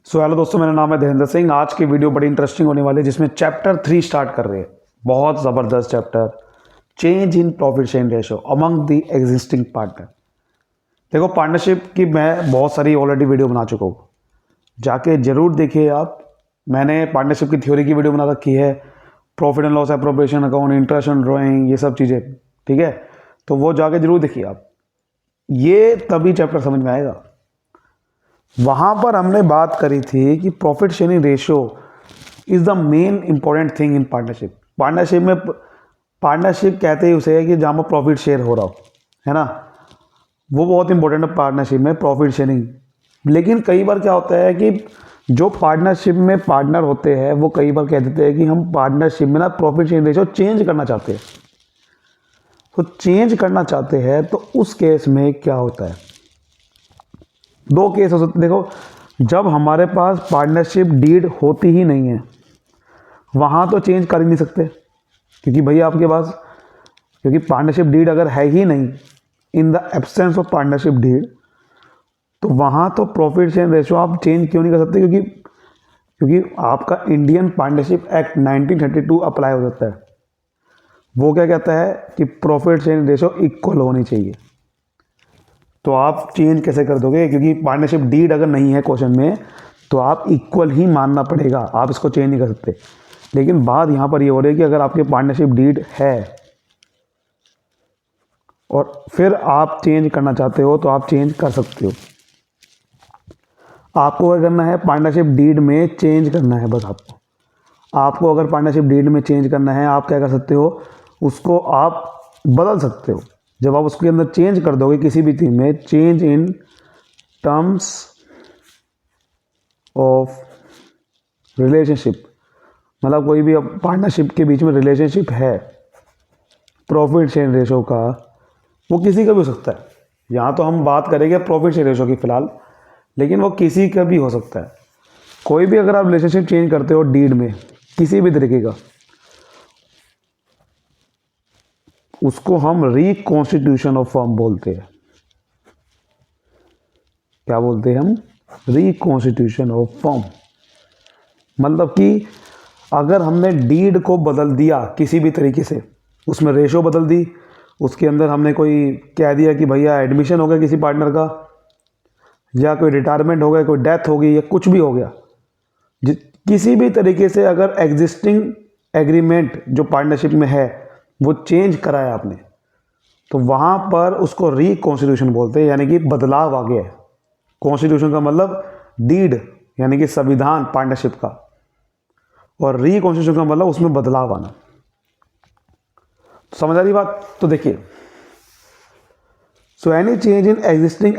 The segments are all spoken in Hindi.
हेलो दोस्तों, मेरा नाम है धीरेन्द्र सिंह। आज की वीडियो बड़ी इंटरेस्टिंग होने वाली है, जिसमें चैप्टर 3 स्टार्ट कर रहे हैं। बहुत ज़बरदस्त chapter, change in profit sharing ratio among the existing partner. देखो, पार्टनरशिप की मैं बहुत सारी ऑलरेडी वीडियो बना चुका हूँ, जाके ज़रूर देखिए आप। मैंने पार्टनरशिप की थ्योरी की वीडियो बना रखी है, profit and loss appropriation account, interest and drawing, ये सब चीज़ें, ठीक है। तो वो जाके ज़रूर देखिए आप, ये तभी चैप्टर समझ में आएगा। वहाँ पर हमने बात करी थी कि profit sharing ratio is the main important thing in partnership. Partnership कहते ही उसे है कि जहाँ पर प्रॉफिट शेयर हो रहा हो, है ना, वो बहुत इंपॉर्टेंट है पार्टनरशिप में, प्रॉफिट शेयरिंग। लेकिन कई बार क्या होता है कि जो पार्टनरशिप में पार्टनर होते हैं वो कई बार कह देते हैं कि हम पार्टनरशिप में ना प्रॉफिट शेयरिंग रेशियो चेंज करना चाहते हैं। तो चेंज करना चाहते हैं तो उस केस में क्या होता है, दो केस हो सकते। देखो, जब हमारे पास पार्टनरशिप डीड होती ही नहीं है, वहाँ तो चेंज कर ही नहीं सकते, क्योंकि भैया आपके पास, क्योंकि पार्टनरशिप डीड अगर है ही नहीं, in the absence of partnership deed, तो वहाँ तो प्रॉफिट शेयर रेशियो आप चेंज क्यों नहीं कर सकते, क्योंकि आपका इंडियन पार्टनरशिप एक्ट 1932 अप्लाई हो जाता है। वो क्या कहता है कि प्रॉफिट शेयर रेशियो इक्वल होनी चाहिए। तो आप चेंज कैसे कर दोगे, क्योंकि पार्टनरशिप डीड अगर नहीं है क्वेश्चन में, तो आप इक्वल ही मानना पड़ेगा, आप इसको चेंज नहीं कर सकते। लेकिन बात यहाँ पर ये हो रही है कि अगर आपके पार्टनरशिप डीड है और फिर आप चेंज करना चाहते हो तो आप चेंज कर सकते हो। आपको क्या करना है, पार्टनरशिप डीड में चेंज करना है। बस आपको अगर पार्टनरशिप डीड में चेंज करना है, आप क्या कर सकते हो, उसको आप बदल सकते हो। जब आप उसके अंदर चेंज कर दोगे किसी भी चीज़ में, change in terms of relationship, मतलब कोई भी पार्टनरशिप के बीच में रिलेशनशिप है प्रॉफिट शेयर रेशो का, वो किसी का भी हो सकता है। यहाँ तो हम बात करेंगे प्रॉफिट शेयर रेशो की फ़िलहाल, लेकिन वो किसी का भी हो सकता है। कोई भी अगर आप रिलेशनशिप चेंज करते हो डीड में किसी भी तरीके का, उसको हम रिकॉन्स्टिट्यूशन ऑफ फर्म बोलते हैं। क्या बोलते हैं हम? Reconstitution of firm. मतलब कि अगर हमने डीड को बदल दिया किसी भी तरीके से, उसमें रेशो बदल दी, उसके अंदर हमने कोई कह दिया कि भैया एडमिशन हो गया किसी पार्टनर का, या कोई रिटायरमेंट हो गया, कोई डेथ हो गई, या कुछ भी हो गया, किसी भी तरीके से अगर एग्जिस्टिंग एग्रीमेंट जो पार्टनरशिप में है वो चेंज कराया आपने, तो वहाँ पर उसको रिकॉन्स्टिट्यूशन बोलते हैं, यानी कि बदलाव आ गया है। कॉन्स्टिट्यूशन का मतलब डीड यानी कि संविधान पार्टनरशिप का, और रिकॉन्स्टिट्यूशन का मतलब उसमें बदलाव आना। तो समझ आ रही बात? तो देखिए, so any change in existing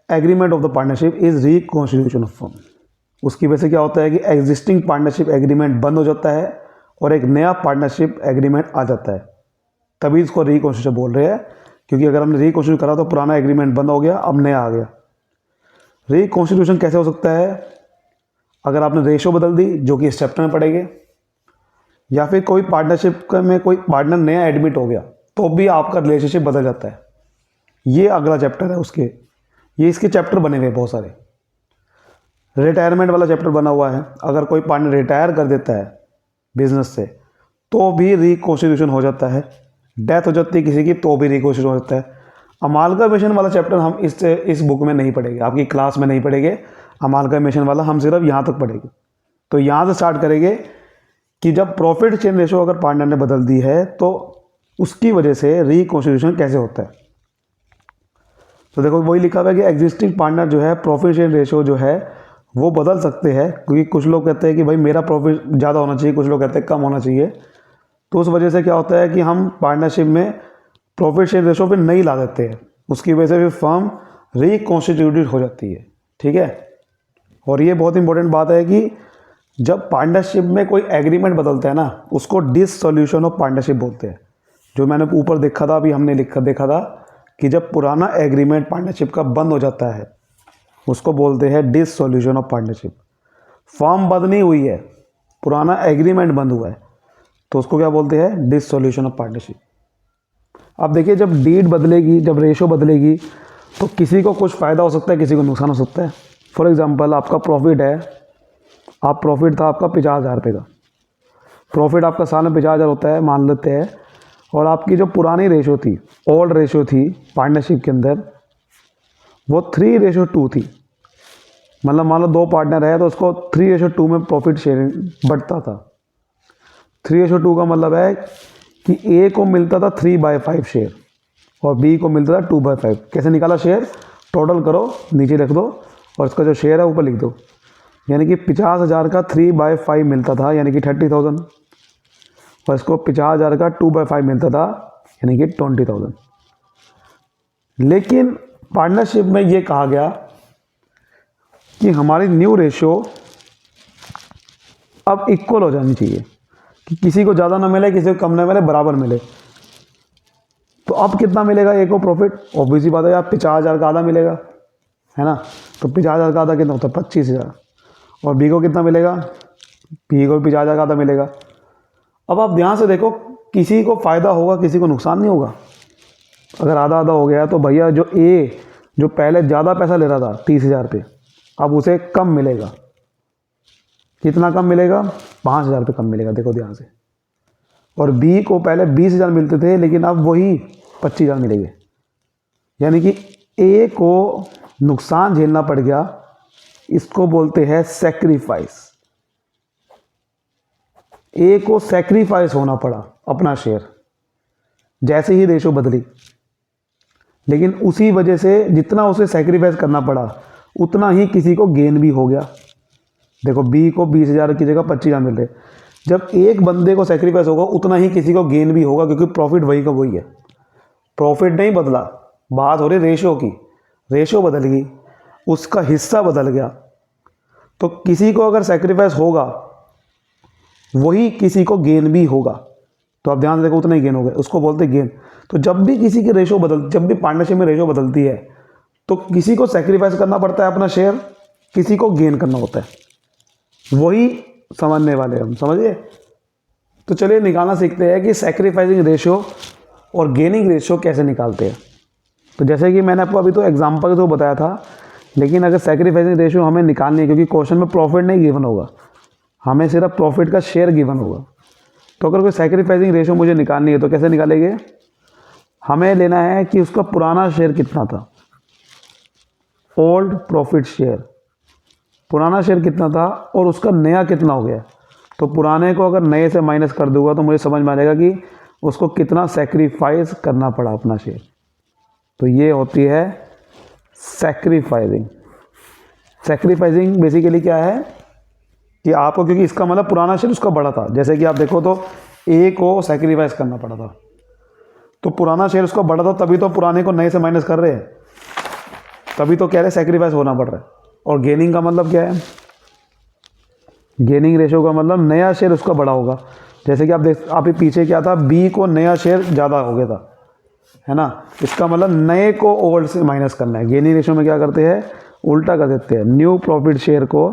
agreement of the partnership is reconstitution of firm. उसकी वजह से क्या होता है कि एग्जिस्टिंग पार्टनरशिप एग्रीमेंट बंद हो जाता है और एक नया पार्टनरशिप एग्रीमेंट आ जाता है। तभी इसको रिकॉन्स्टिट्यूशन बोल रहे हैं, क्योंकि अगर हमने रिकॉन्स्टिट्यूशन करा तो पुराना एग्रीमेंट बंद हो गया, अब नया आ गया। रिकॉन्स्टिट्यूशन कैसे हो सकता है? अगर आपने रेशो बदल दी, जो कि इस चैप्टर में पढ़ेंगे, या फिर कोई पार्टनरशिप में कोई पार्टनर नया एडमिट हो गया, तो भी आपका रिलेशनशिप बदल जाता है। ये अगला चैप्टर है उसके, ये इसके चैप्टर बने हुए बहुत सारे। रिटायरमेंट वाला चैप्टर बना हुआ है, अगर कोई पार्टनर रिटायर कर देता है बिजनेस से तो भी रिकॉन्स्टिट्यूशन हो जाता है। डेथ हो जाती है किसी की तो भी रिकॉन्स्टिट्यूशन हो जाता है। अमाल्गमेशन वाला चैप्टर हम इस बुक में नहीं पढ़ेंगे, आपकी क्लास में नहीं पढ़ेंगे। अमाल्गमेशन वाला हम सिर्फ यहाँ तक पढ़ेंगे। तो यहाँ से स्टार्ट करेंगे कि जब प्रॉफिट शेयर रेशो अगर पार्टनर ने बदल दी है तो उसकी वजह से रिकॉन्स्टिट्यूशन कैसे होता है। तो देखो, वही लिखा हुआ है कि एग्जिस्टिंग पार्टनर जो है प्रॉफिट शेयर रेशो जो है वो बदल सकते हैं, क्योंकि कुछ लोग कहते हैं कि भाई मेरा प्रॉफिट ज़्यादा होना चाहिए, कुछ लोग कहते हैं कम होना चाहिए। तो उस वजह से क्या होता है कि हम पार्टनरशिप में प्रॉफिट शेयर रेशो पे नहीं ला देते हैं, उसकी वजह से फिर फर्म रिकॉन्स्टिट्यूटेड हो जाती है, ठीक है। और ये बहुत इंपॉर्टेंट बात है कि जब पार्टनरशिप में कोई एग्रीमेंट बदलता है ना, उसको डिससॉल्यूशन ऑफ पार्टनरशिप बोलते हैं। जो मैंने ऊपर देखा था, अभी हमने देखा था कि जब पुराना एग्रीमेंट पार्टनरशिप का बंद हो जाता है, उसको बोलते हैं डिससॉल्यूशन ऑफ पार्टनरशिप। फर्म बंद नहीं हुई है, पुराना एग्रीमेंट बंद हुआ है, तो उसको क्या बोलते हैं? डिससॉल्यूशन ऑफ पार्टनरशिप। अब देखिए, जब डीड बदलेगी, जब रेशो बदलेगी, तो किसी को कुछ फ़ायदा हो सकता है, किसी को नुकसान हो सकता है। फॉर एग्जांपल, आपका प्रॉफिट है आप प्रॉफिट था आपका 50,000 रुपये का, प्रॉफिट आपका साल में 50,000 होता है मान लेते हैं, और आपकी जो पुरानी रेशो थी, ओल्ड रेशो थी पार्टनरशिप के अंदर, वो 3:2 थी। मतलब मान लो 2 पार्टनर है तो उसको 3:2 में प्रॉफिट शेयरिंग बढ़ता था। 3:2 का मतलब है कि ए को मिलता था 3/5 शेयर और बी को मिलता था 2/5। कैसे निकाला शेयर? टोटल करो, नीचे रख दो और इसका जो शेयर है ऊपर लिख दो। यानी कि 50,000 का 3/5 मिलता था, यानी कि 30,000, और इसको 50,000 का 2/5 मिलता था, यानी कि 20,000। लेकिन पार्टनरशिप में ये कहा गया कि हमारी न्यू रेशो अब इक्वल हो जानी चाहिए, कि किसी को ज़्यादा ना मिले, किसी को कम ना मिले, बराबर मिले। तो अब कितना मिलेगा ए को प्रॉफिट? ऑब्वियसली बात है यार, 50,000 का आधा मिलेगा, है ना। तो 50,000 का आधा कितना होता है? 25,000। और बी को कितना मिलेगा? बी को 50,000 का आधा मिलेगा। अब आप ध्यान से देखो, किसी को फ़ायदा होगा, किसी को नुकसान नहीं होगा। अगर आधा आधा हो गया तो भैया जो ए जो पहले ज़्यादा पैसा ले रहा था 30,000 पे, अब उसे कम मिलेगा। कितना कम मिलेगा? 5,000 रुपये कम मिलेगा, देखो ध्यान से। और बी को पहले 20,000 मिलते थे, लेकिन अब वही 25,000 मिलेंगे। यानी कि ए को नुकसान झेलना पड़ गया, इसको बोलते हैं सेक्रीफाइस। ए को सेक्रीफाइस होना पड़ा अपना शेयर, जैसे ही रेशो बदली। लेकिन उसी वजह से जितना उसे सेक्रीफाइस करना पड़ा, उतना ही किसी को गेन भी हो गया। देखो बी को 20,000 की जगह 25,000 मिल रहे। जब एक बंदे को सेक्रीफाइस होगा, उतना ही किसी को गेन भी होगा, क्योंकि प्रॉफिट वही का वही है। प्रॉफिट नहीं बदला, बात हो रही रेशो की। रेशो बदल गई, उसका हिस्सा बदल गया। तो किसी को अगर सेक्रीफाइस होगा, वही किसी को गेन भी होगा। तो आप ध्यान से देखो, उतना ही गेन हो गया, उसको बोलते हैं गेन। तो जब भी किसी की रेशो जब भी पार्टनरशिप में रेशो बदलती है, तो किसी को सेक्रीफाइस करना पड़ता है अपना शेयर, किसी को गेन करना होता है। वही समझने वाले हम, समझिए। तो चलिए निकालना सीखते हैं कि सेक्रीफाइसिंग रेशो और गेनिंग रेशो कैसे निकालते हैं। तो जैसे कि मैंने आपको अभी तो एग्जांपल तो बताया था, लेकिन अगर सेक्रीफाइसिंग रेशो हमें निकालनी है, क्योंकि क्वेश्चन में प्रॉफिट नहीं गिवन होगा, हमें सिर्फ प्रॉफिट का शेयर गिवन होगा। तो अगर कोई सेक्रीफाइसिंग रेशो मुझे निकालनी है तो कैसे निकालेंगे? हमें लेना है कि उसका पुराना शेयर कितना था, ओल्ड प्रॉफिट शेयर। पुराना शेयर कितना था और उसका नया कितना हो गया। तो पुराने को अगर नए से माइनस कर दूंगा तो मुझे समझ में आ जाएगा कि उसको कितना सेक्रीफाइस करना पड़ा अपना शेयर। तो ये होती है सेक्रीफाइसिंग। सेक्रीफाइसिंग बेसिकली क्या है कि आपको, क्योंकि इसका मतलब पुराना शेयर उसका बड़ा था, जैसे कि आप देखो तो ए को सेक्रीफाइस करना पड़ा था, तो पुराना शेयर उसका बड़ा था, तभी तो पुराने को नए से माइनस कर रहे हैं, तभी तो कह रहे सेक्रीफाइस होना पड़ रहा है। और गेनिंग का मतलब क्या है? गेनिंग रेशो का मतलब नया शेयर उसका बड़ा होगा। जैसे कि आप ही पीछे क्या था, बी को नया शेयर ज़्यादा हो गया था, है ना। इसका मतलब नए को ओल्ड से माइनस करना है। गेनिंग रेशो में क्या करते हैं? उल्टा कर देते हैं। न्यू प्रॉफिट शेयर को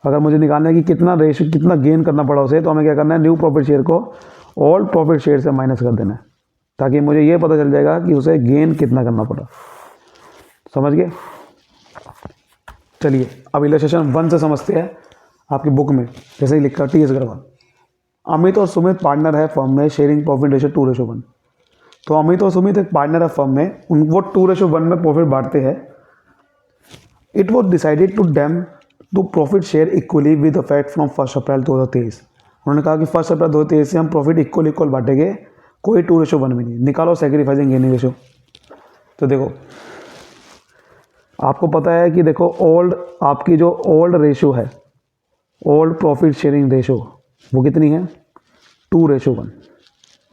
अगर मुझे निकालना है कि कितना रेशो, कितना गेन करना पड़ा उसे, तो हमें क्या करना है? न्यू प्रॉफिट शेयर को ओल्ड प्रॉफिट शेयर से माइनस कर देना है, ताकि मुझे ये पता चल जाएगा कि उसे गेन कितना करना पड़ा। समझ गए? चलिए अब इलस्ट्रेशन 1 से समझते हैं। आपकी बुक में जैसे ही लिखा टी एस अग्रवाल, अमित और सुमित पार्टनर है फर्म में, शेयरिंग प्रॉफिट रेशो 2:1। तो अमित और सुमित एक पार्टनर है फर्म में, वो 2:1 में प्रॉफिट बांटते हैं। It was decided to them to profit share equally with effect from 1 April 2023। उन्होंने कहा कि 1 अप्रैल 2023 से हम प्रॉफिट इक्वल बांटेंगे, कोई 2:1 में नहीं। निकालो सेक्रीफाइसिंग गेनिंग रेशो। तो देखो आपको पता है कि देखो ओल्ड, आपकी जो ओल्ड रेशो है, ओल्ड प्रॉफिट शेयरिंग रेशो, वो कितनी है? 2:1।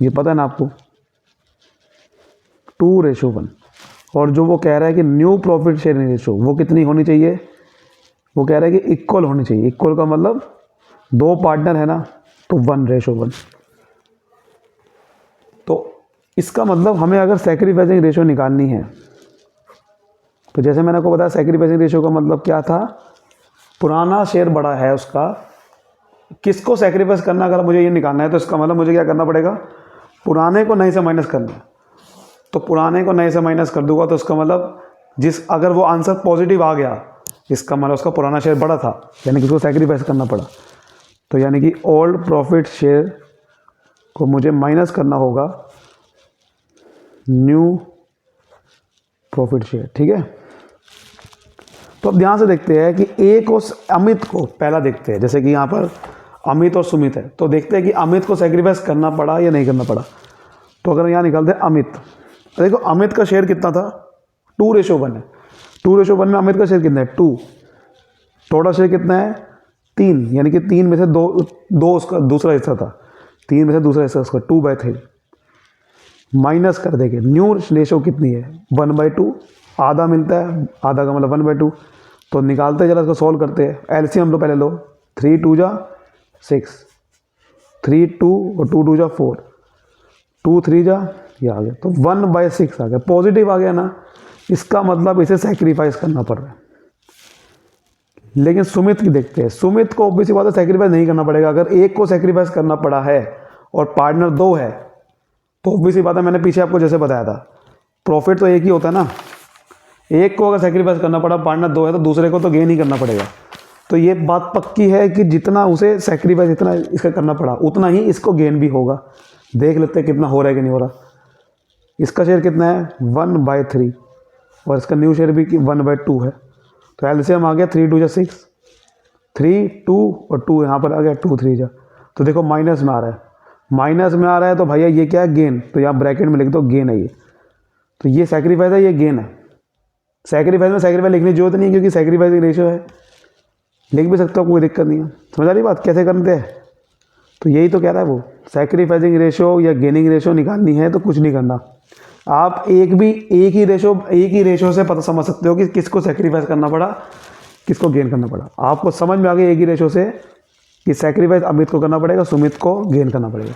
ये पता है ना आपको, 2:1। और जो वो कह रहा है कि न्यू प्रॉफिट शेयरिंग रेशो, वो कितनी होनी चाहिए? वो कह रहा है कि इक्वल होनी चाहिए। इक्वल का मतलब 2 पार्टनर है ना, तो 1:1। तो इसका मतलब हमें अगर सेक्रीफाइसिंग रेशो निकालनी है, तो जैसे मैंने आपको बताया सेक्रीफाइसिंग रेशो का मतलब क्या था? पुराना शेयर बड़ा है उसका, किसको सेक्रीफाइस करना, अगर मुझे ये निकालना है तो इसका मतलब मुझे क्या करना पड़ेगा? पुराने को नए से माइनस करना है। तो पुराने को नए से माइनस कर दूंगा तो इसका मतलब अगर वो आंसर पॉजिटिव आ गया इसका मतलब उसका पुराना शेयर बड़ा था, यानी कि उसको सेक्रीफाइस करना पड़ा। तो यानी कि ओल्ड प्रॉफिट शेयर को मुझे माइनस करना होगा न्यू प्रॉफिट शेयर, ठीक है। तो अब ध्यान से देखते हैं कि ए को, अमित को पहला देखते हैं, जैसे कि यहाँ पर अमित और सुमित है, तो देखते हैं कि अमित को सेक्रीफाइस करना पड़ा या नहीं करना पड़ा। तो अगर यहाँ निकालते हैं अमित, देखो अमित का शेयर कितना था, 2:1 है। 2:1 में अमित का शेयर कितना है, 2। टोटल शेयर कितना है, 3, यानी कि 3 में से 2 उसका दूसरा हिस्सा था, 3 में से दूसरा हिस्सा उसका, 2/3 माइनस कर देंगे। न्यू रेशो कितनी है, 1/2, आधा मिलता है, आधा का मतलब 1/2। तो निकालते हैं, जरा इसको सॉल्व करते हैं। एलसीएम लो पहले लो, 3 2 जा 6, 3 2 और 2 2 जा 4, 2 3 जा, ये आ गया, तो 1/6 आ गया, पॉजिटिव आ गया ना। इसका मतलब इसे सेक्रीफाइस करना पड़ रहा है। लेकिन सुमित की देखते हैं, सुमित को ऑब्वियसली बात है सेक्रीफाइस नहीं करना पड़ेगा। अगर एक को सेक्रीफाइस करना पड़ा है और पार्टनर 2 है, तो ऑब्वियसली बात है, मैंने पीछे आपको जैसे बताया था, प्रॉफिट तो एक ही होता है ना। एक को अगर सेक्रीफाइस करना पड़ा, पार्टनर 2 है, तो दूसरे को तो गेन ही करना पड़ेगा। तो ये बात पक्की है कि जितना उसे सेक्रीफाइस इतना इसका करना पड़ा, उतना ही इसको गेन भी होगा। देख लेते हैं कितना हो रहा है कि नहीं हो रहा। इसका शेयर कितना है, 1/3, और इसका न्यू शेयर भी 1/2 है। तो एलसीएम आ गया 3 2 जा 6, 3 2 और 2 यहाँ पर आ गया 2 3 जा। तो देखो माइनस में आ रहा है, माइनस में आ रहा है, तो भैया ये क्या है, गेन। तो यहाँ ब्रैकेट में लिख दो गेन है ये। तो ये सेक्रीफाइस है, ये गेन है। सेक्रीफाइस में सेक्रीफाइस लिखने की जरूरत नहीं है, क्योंकि सेक्रीफाइसिंग रेशियो है, लिख भी सकते हो, कोई दिक्कत नहीं है। समझ आ रही बात कैसे करते हैं। तो यही तो कह रहा है वो, सेक्रीफाइसिंग रेशियो या गेनिंग रेशियो निकालनी है तो कुछ नहीं करना, आप एक ही रेशियो से पता समझ सकते हो कि किसको सेक्रीफाइस करना पड़ा, किसको गेन करना पड़ा। आपको समझ में आ गया एक ही रेशियो से कि सेक्रीफाइस अमित को करना पड़ेगा, सुमित को गेन करना पड़ेगा।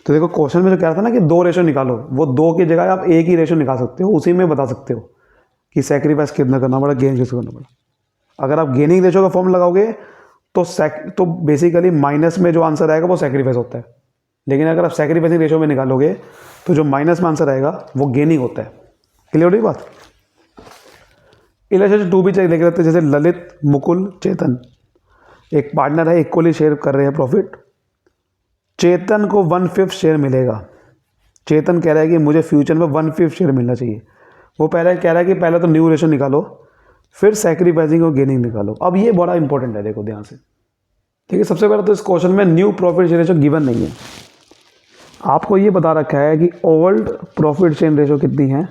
तो देखो क्वेश्चन में जो कह रहा था ना कि 2 रेशियो निकालो, वो 2 की जगह आप एक ही रेशियो निकाल सकते हो, उसी में बता सकते हो कि सेक्रीफाइस कितना करना पड़ा, गेन किसको करना पड़ा। अगर आप गेनिंग रेशियो का फॉर्म लगाओगे तो बेसिकली माइनस में जो आंसर आएगा वो सेक्रीफाइस होता है। लेकिन अगर आप सेक्रीफाइसिंग रेशियो में निकालोगे तो जो माइनस में आंसर आएगा वो गेनिंग होता है। क्लियर हो रही बात। इलस्ट्रेशन 2 भी देख लेते हैं। जैसे ललित, मुकुल, चेतन एक पार्टनर है, इक्वली शेयर कर रहे हैं प्रॉफिट। चेतन को 1/5 शेयर मिलेगा। चेतन कह रहा है कि मुझे फ्यूचर में 1/5 शेयर मिलना चाहिए। वो पहले कह रहा है कि पहले तो न्यू रेशियो निकालो, फिर सेक्रीफाइसिंग और गेनिंग निकालो। अब ये बड़ा इंपॉर्टेंट है, देखो ध्यान से। ठीक है, सबसे पहले तो इस क्वेश्चन में new profit share ratio given नहीं है। आपको ये बता रखा है कि ओल्ड प्रॉफिट शेयर रेशियो कितनी है,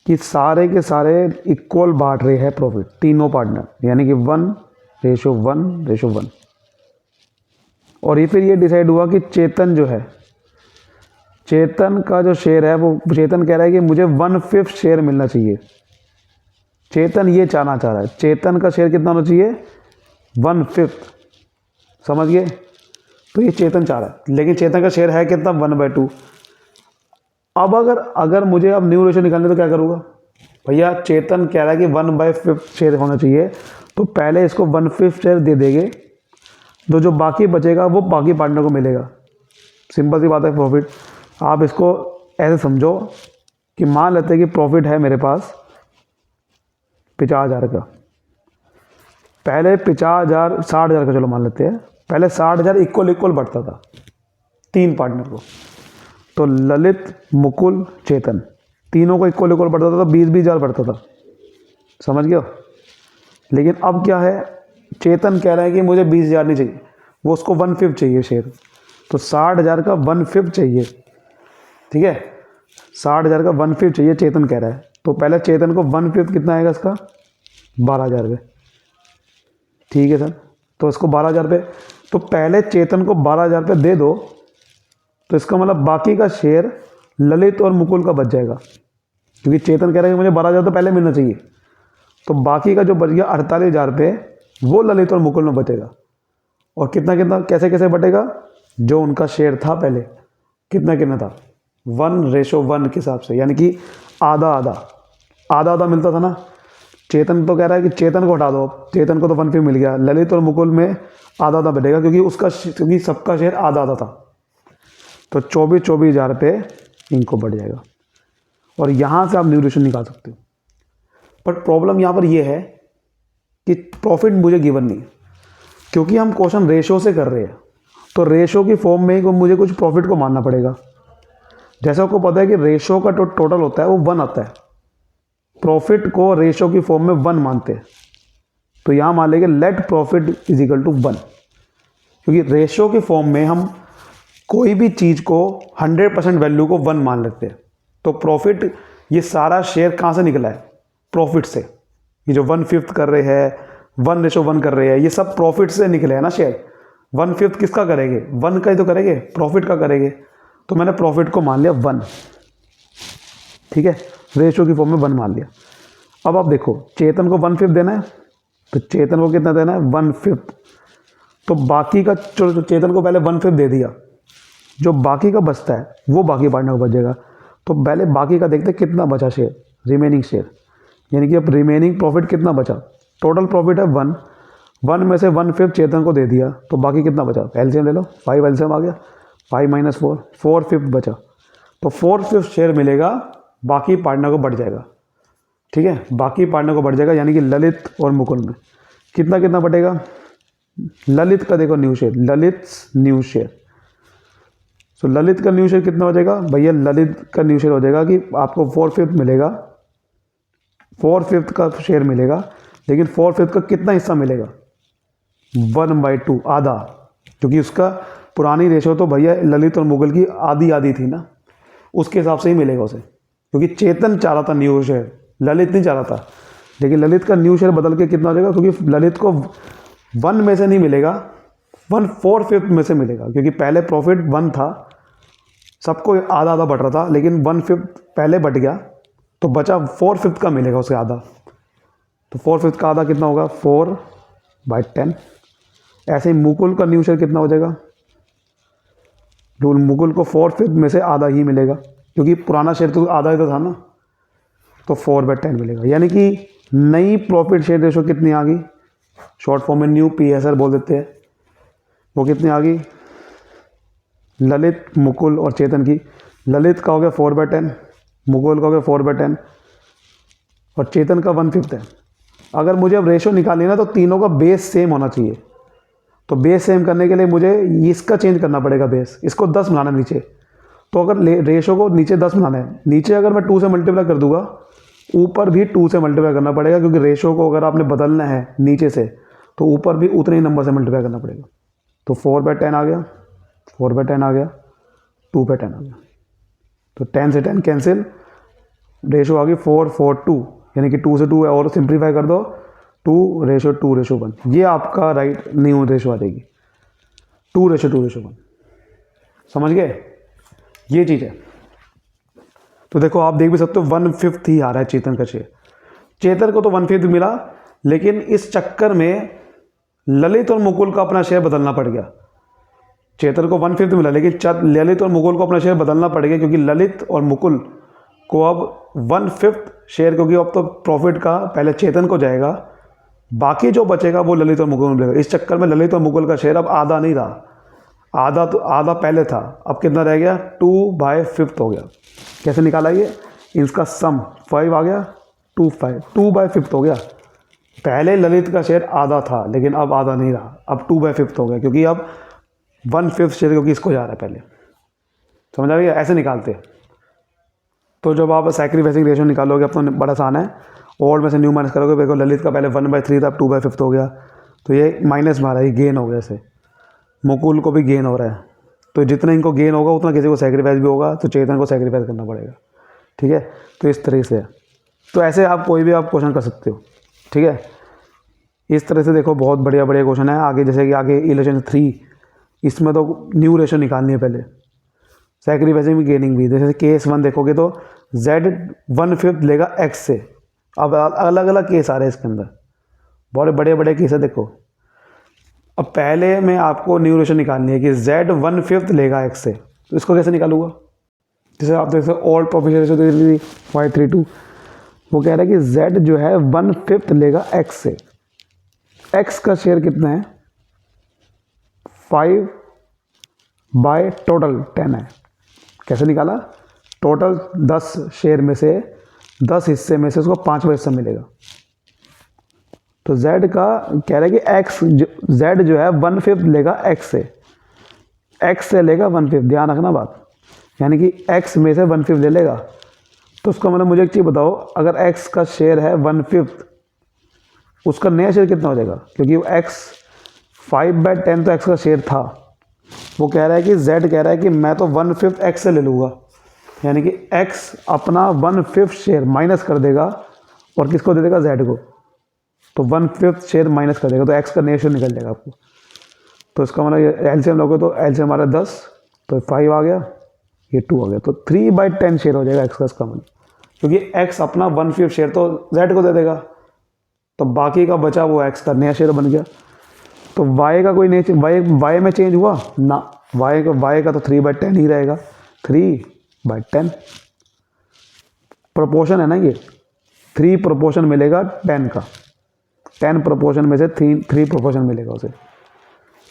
कि सारे के सारे इक्वल बांट रहे हैं प्रॉफिट, तीनों पार्टनर, यानी कि 1:1:1। और ये फिर ये डिसाइड हुआ कि चेतन जो है, चेतन का जो शेयर है वो, चेतन कह रहा है कि मुझे 1/5 शेयर मिलना चाहिए। चेतन ये चाह रहा है, चेतन का शेयर कितना होना चाहिए, 1/5। समझ गए। तो ये चेतन चाह रहा है, लेकिन चेतन का शेयर है कितना, 1/2। अब अगर मुझे अब न्यू रेशियो निकालने तो क्या करूँगा भैया, चेतन कह रहा है कि 1/5 शेयर होना चाहिए, तो पहले इसको 1/5 शेयर दे देंगे, तो जो बाकी बचेगा वो बाकी पार्टनर को मिलेगा। सिंपल सी बात है प्रॉफिट। आप इसको ऐसे समझो कि मान लेते हैं कि प्रॉफिट है मेरे पास 50,000 का। पहले 50,000 60,000 का चलो मान लेते हैं। पहले 60,000 इक्वल बढ़ता था 3 पार्टनर को। तो ललित, मुकुल, चेतन तीनों को इक्वल बढ़ता था, 20,000 बढ़ता था। समझ गए हो। लेकिन अब क्या है, चेतन कह रहा है कि मुझे 20,000 नहीं चाहिए, वो उसको 1/5 चाहिए शेयर। तो 60,000 का 1/5 चाहिए। ठीक है, 60,000 का 1/5 चाहिए, चेतन कह रहा है। तो पहले चेतन को 1/5 कितना आएगा इसका, 12,000 रुपये। ठीक है सर, तो इसको 12,000 रुपये, तो पहले चेतन को 12,000 रुपये दे दो, तो इसका मतलब बाकी का शेयर ललित और मुकुल का बच जाएगा, क्योंकि चेतन कह रहा है कि मुझे 12,000 तो पहले मिलना चाहिए। तो बाकी का जो बच गया 48,000 रुपये, वो ललित और मुकुल में बचेगा। और कितना कितना कैसे कैसे बटेगा, जो उनका शेयर था पहले कितना था, 1:1 के हिसाब से, यानी कि आधा मिलता था ना। चेतन तो कह रहा है कि चेतन को हटा दो, चेतन को तो 1/5 मिल गया, ललित और मुकुल में आधा बटेगा, क्योंकि सबका शेयर आधा था। तो 24,000 रुपये इनको बढ़ जाएगा। और यहाँ से आप न्यू रेशियो निकाल सकते हो। बट प्रॉब्लम यहाँ पर ये है कि प्रॉफिट मुझे गिवन नहीं है, क्योंकि हम क्वेश्चन रेशो से कर रहे हैं, तो रेशो की फॉर्म में ही मुझे कुछ प्रॉफिट को मानना पड़ेगा। जैसा आपको पता है कि रेशो का टोटल होता है वो 1 आता है, प्रॉफिट को रेशो की फॉर्म में 1 मानते हैं, तो यहाँ मान लेंगे let profit is equal to 1, क्योंकि रेशो की फॉर्म में हम कोई भी चीज़ को 100% वैल्यू को 1 मान लेते हैं। तो प्रॉफिट, ये सारा शेयर कहाँ से निकला है? प्रॉफिट से। ये जो 1/5 कर रहे हैं, 1:1 कर रहे हैं, ये सब प्रॉफिट से निकले हैं ना शेयर। 1/5 किसका करेंगे? 1 का ही तो करेंगे, प्रॉफिट का करेंगे। तो मैंने प्रॉफिट को मान लिया 1, ठीक है, रेशो की फॉर्म में 1 मान लिया। अब आप देखो, चेतन को 1/5 देना है, तो चेतन को कितना देना है? 1/5। तो बाकी का चेतन को पहले 1/5 दे दिया, जो बाकी का बचता है वो बाकी पार्टनर को बचेगा। तो पहले बाकी का देखते हैं कितना बचा शेयर, रिमेनिंग शेयर, यानी कि अब रिमेनिंग प्रॉफिट कितना बचा। टोटल प्रॉफिट है 1 में से 1/5 चेतन को दे दिया, तो बाकी कितना बचा? एलसीएम ले लो, 5 एलसीएम आ गया, 5 - 4, 4/5 बचा। तो 4/5 शेयर मिलेगा, बाकी पार्टनर को बढ़ जाएगा, ठीक है, बाकी पार्टनर को बढ़ जाएगा, यानी कि ललित और मुकुल में कितना कितना बढ़ेगा? ललित का देखो new share, Lalit new share, so Lalit का न्यू शेयर कितना हो जाएगा भैया? ललित का न्यू शेयर हो जाएगा कि आपको 4/5 मिलेगा, 4/5 का शेयर मिलेगा, लेकिन 4/5 का कितना हिस्सा मिलेगा? 1/2, आधा, क्योंकि उसका पुरानी रेशो तो भैया ललित और मुगल की आधी आधी थी ना, उसके हिसाब से ही मिलेगा उसे, क्योंकि चेतन चाह रहा था न्यू शेयर, ललित नहीं चाह रहा था। लेकिन ललित का न्यू शेयर बदल के कितना हो जाएगा? क्योंकि ललित को 1 में से नहीं मिलेगा, 1/4 में से मिलेगा, क्योंकि पहले प्रॉफिट 1 था, सबको आधा आधा बढ़ रहा था, लेकिन 1/5 पहले बढ़ गया, तो बचा 4/5 का मिलेगा उसे आधा। तो 4/5 का आधा कितना होगा? 4/10। ऐसे ही मुकुल का न्यू शेयर कितना हो जाएगा? मुकुल को 4/5 में से आधा ही मिलेगा, क्योंकि पुराना शेयर तो आधा ही तो था ना, तो 4/10 मिलेगा। यानी कि नई प्रॉफिट शेयर रेशो कितनी आ गई? शॉर्ट फॉर्म में न्यू PSR बोल देते हैं, वो कितनी आ गई? ललित, मुकुल और चेतन की। ललित का हो गया 4/10, मुकुल का हो गया 4/10, और चेतन का 1/5 है। अगर मुझे अब रेशो निकालनी ना, तो तीनों का बेस सेम होना चाहिए। तो बेस सेम करने के लिए मुझे इसका चेंज करना पड़ेगा, बेस, इसको 10 बनाना है नीचे। तो अगर रेशो को नीचे 10 बनाना है, नीचे अगर मैं 2 से मल्टीप्लाई कर दूंगा, ऊपर भी 2 से मल्टीप्लाई करना पड़ेगा, क्योंकि रेशो को अगर आपने बदलना है नीचे से, तो ऊपर भी उतने ही नंबर से मल्टीप्लाई करना पड़ेगा। तो 4/10 आ गया, 4/10 आ गया, 2/10 आ गया, तो 10 से 10 कैंसिल, रेशो आ गई 4/2, यानी कि 2 से 2 और सिंप्लीफाई कर दो, 2:2:1। ये आपका राइट न्यू रेशो आ जाएगी, 2:2:1। समझ गए? ये चीज़ है। तो देखो, आप देख भी सकते हो 1/5 ही आ रहा है चेतन का शेयर। चेतन को तो 1/5 मिला, लेकिन इस चक्कर में ललित और मुकुल का अपना शेयर बदलना पड़ गया। चेतन को 1/5 मिला, लेकिन ललित और मुकुल को अपना शेयर बदलना पड़ गया, क्योंकि ललित और मुकुल को अब 1/5 शेयर, क्योंकि अब तो प्रॉफिट का पहले चेतन को जाएगा, बाकी जो बचेगा वो ललित और मुकुल में मिलेगा। इस चक्कर में ललित और मुकुल का शेयर अब आधा नहीं रहा, आधा तो आधा पहले था, अब कितना रह गया? 2/5 हो गया। कैसे निकाला ये? इसका सम 5 आ गया, 2/5 हो गया। पहले ललित का शेयर आधा था, लेकिन अब आधा नहीं रहा, अब 2/5 हो गया, क्योंकि अब 1/5 शेयर क्योंकि इसको जा रहा है पहले। समझ आ गया? ऐसे निकालते हैं। तो जब आप सैक्रिफाइसिंग रेशो निकालोगे, अब तो बड़ा आसान है, ओल्ड में से न्यू माइनस करोगे। देखो, ललित का पहले 1/3 था, अब 2/5 हो गया, तो ये माइनस मारा, ये गेन हो गया। ऐसे मुकुल को भी गेन हो रहा है, तो जितना इनको गेन होगा उतना किसी को सैक्रिफाइस भी होगा, तो चेतन को सैक्रिफाइस करना पड़ेगा, ठीक है। तो इस तरह से है। तो ऐसे आप कोई भी आप क्वेश्चन कर सकते हो, ठीक है। इस तरह से देखो, बहुत बढ़िया बढ़िया क्वेश्चन है। आगे जैसे कि आगे इलेक्शन 3, इसमें तो न्यू रेशो निकालनी है पहले, सैक्रिफाइसिंग भी गेनिंग भी। जैसे केस 1 देखोगे तो Z 1/5 लेगा X से। अब अलग अलग केस आ रहे हैं इसके अंदर, बहुत बड़े बड़े केस है। देखो, अब पहले में आपको न्यू रेशो निकालनी है कि Z 1/5 लेगा X से, तो इसको कैसे निकालूंगा? जैसे आप देख सकते हो ओल्ड प्रॉफिट रेशो 532, वो कह रहा है कि Z जो है 1/5 लेगा X से। X का शेयर कितना है? 5 बाय टोटल 10 है। कैसे निकाला? टोटल 10 शेयर में से 10 हिस्से में से उसको 5वां हिस्सा मिलेगा, तो z का कह रहा है कि x z जो है 1/5 लेगा x से लेगा 1/5, ध्यान रखना बात, यानी कि x में से 1/5 ले लेगा। तो उसका मतलब मुझे एक चीज़ बताओ, अगर x का शेयर है 1/5, उसका नया शेयर कितना हो जाएगा, क्योंकि x 5/10 तो x का शेयर था। वो कह रहा है कि z कह रहा है कि मैं तो 1/5 x से ले लूँगा, यानी कि x अपना 1/5 शेयर माइनस कर देगा और किसको दे देगा, z को। तो 1/5 शेयर माइनस कर देगा तो x का नया शेयर निकल जाएगा आपको। तो इसका मतलब एलसीएम लोगे तो एलसीएम हमारा 10, तो 5 आ गया, ये 2 आ गया, तो 3/10 शेयर हो जाएगा x का, इसका मतलब, क्योंकि x अपना 1/5 शेयर तो z को दे देगा, तो बाकी का बचा वो x का नया शेयर बन गया। तो y का कोई नहीं, y में चेंज हुआ ना, y का तो 3/10 ही रहेगा, 3/10 प्रोपोर्शन है ना, ये 3 प्रोपोर्शन मिलेगा 10 का, 10 प्रोपोर्शन में से 3 प्रोपोर्शन मिलेगा उसे।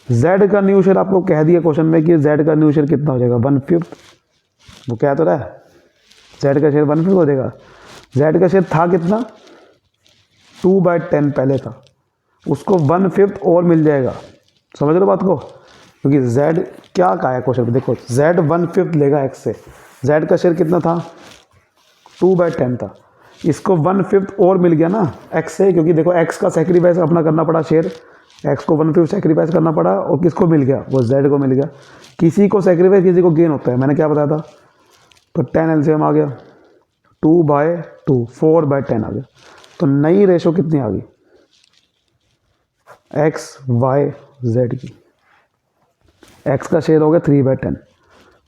z का न्यू शेयर आपको कह दिया क्वेश्चन में कि z का न्यू शेयर कितना हो जाएगा, 1/5। वो क्या तो रहा है, z का शेयर 1/5 हो जाएगा। z का शेयर था कितना, 2/10 पहले था, उसको 1/5 और मिल जाएगा। समझ रहे हो बात को, क्योंकि z क्या कहा है क्वेश्चन में, देखो z 1/5 लेगा x से, z का शेयर कितना था, 2/10 था, इसको 1/5 और मिल गया ना x से, क्योंकि देखो x का सेक्रीफाइस अपना करना पड़ा, शेयर x को 1/5 सेक्रीफाइस करना पड़ा, और किसको मिल गया, वो z को मिल गया। किसी को सेक्रीफाइस किसी को गेन होता है, मैंने क्या बताया था। तो 10 एलसीएम आ गया, 2/2 4/10 आ गया। तो नई रेशो कितनी आ गई, x y z की। x का शेयर हो गया 3/10,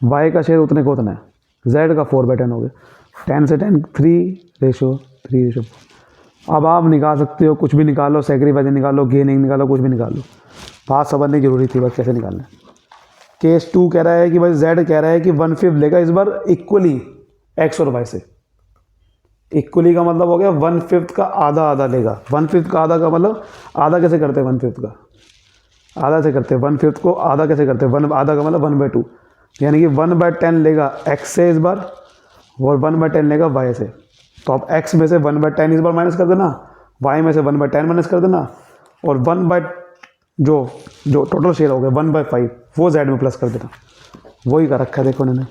y का शेयर उतने को उतना है, z का 4/10 हो गया, 10 से 10 3 रेशो। अब आप निकाल सकते हो, कुछ भी निकालो, सेक्रीफाइस निकालो, गेनिंग निकालो, कुछ भी निकालो, बात समझने की जरूरी थी, बस कैसे निकालना है। केस 2 कह रहा है कि भाई z कह रहा है कि 1/5 लेगा इस बार इक्वली x और y से। इक्वली का मतलब हो गया 1/5 का आधा लेगा। 1/5 का आधा का मतलब आधा कैसे करते हैं, 1/5 का आधा से करते हैं, 1/5 को आधा कैसे करते हैं, आधा का मतलब 1/2, यानी कि 1/10 लेगा x से इस बार और 1/10 लेगा y से। तो आप x में से 1/10 इस बार माइनस कर देना, y में से 1/10 माइनस कर देना, और जो टोटल शेयर हो गया 1/5 वो z में प्लस कर देना। वही कर रखा है देखो उन्होंने,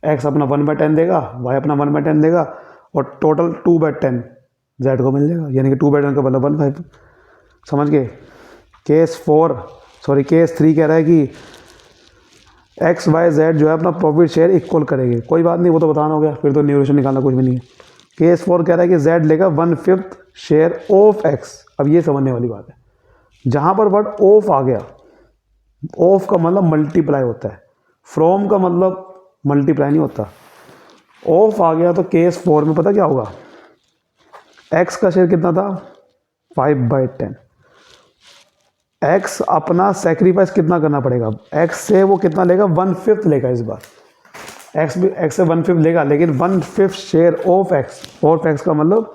x अपना 1/10 देगा, y अपना 1/10 देगा, और टोटल 2/10 z को मिल जाएगा, यानी कि 2/10 का मतलब 1/5। समझ गए। केस 3 कह रहा है कि x y z जो है अपना प्रॉफिट शेयर इक्वल करेंगे। कोई बात नहीं, वो तो बताना हो गया, फिर तो न्यूरेशन निकालना कुछ भी नहीं है। केस 4 कह रहा है कि z लेगा 1/5 शेयर ऑफ x। अब ये समझने वाली बात है, जहाँ पर वर्ड ऑफ आ गया, ऑफ का मतलब मल्टीप्लाई होता है, फ्रॉम का मतलब मल्टीप्लाई नहीं होता। ऑफ आ गया तो केस 4 में पता क्या होगा, x का शेयर कितना था, 5/10। x अपना सेक्रीफाइस कितना करना पड़ेगा, x से वो कितना लेगा, 1/5 लेगा इस बार। x से 1/5 लेगा, लेकिन 1/5 शेयर ऑफ x का मतलब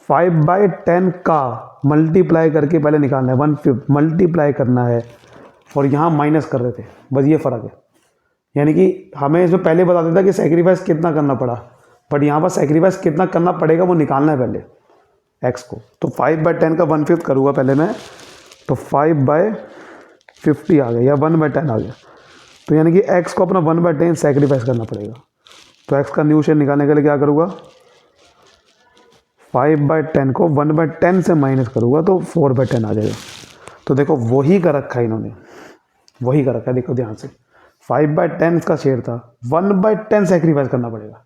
5/10 का मल्टीप्लाई करके पहले निकालना है, 1/5 मल्टीप्लाई करना है, और यहाँ माइनस कर रहे थे, बस ये फ़र्क है। यानी कि हमें इसमें पहले बता देता कि सेक्रीफाइस कितना करना पड़ा, बट यहाँ पर सेक्रीफाइस कितना करना पड़ेगा वो निकालना है पहले x को। तो 5/10 का 1/5 करूँगा पहले मैं, तो 5/50 आ गया या 1/10 आ गया। तो यानी कि x को अपना 1/10 सेक्रीफाइस करना पड़ेगा। तो x का न्यू शेयर निकालने के लिए क्या करूँगा, 5/10 को 1/10 से माइनस करूँगा तो 4/10 आ जाएगा। तो देखो वही कर रखा है इन्होंने, वही कर रखा है, देखो ध्यान से। 5/10 का शेयर था, 1/10 सेक्रीफाइस करना पड़ेगा,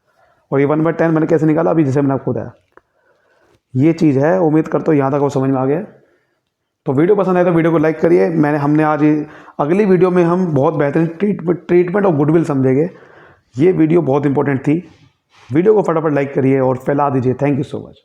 और ये 1/10 मैंने कैसे निकाला, अभी जैसे मैंने आपको बताया। ये चीज़ है, उम्मीद करता हूँ यहाँ तक वो समझ में आ गया। तो वीडियो पसंद आए तो वीडियो को लाइक करिए। हमने आज अगली वीडियो में हम बहुत बेहतरीन ट्रीटमेंट और गुडविल समझेंगे। ये वीडियो बहुत इंपॉर्टेंट थी। वीडियो को फटाफट लाइक करिए और फैला दीजिए। Thank you so much.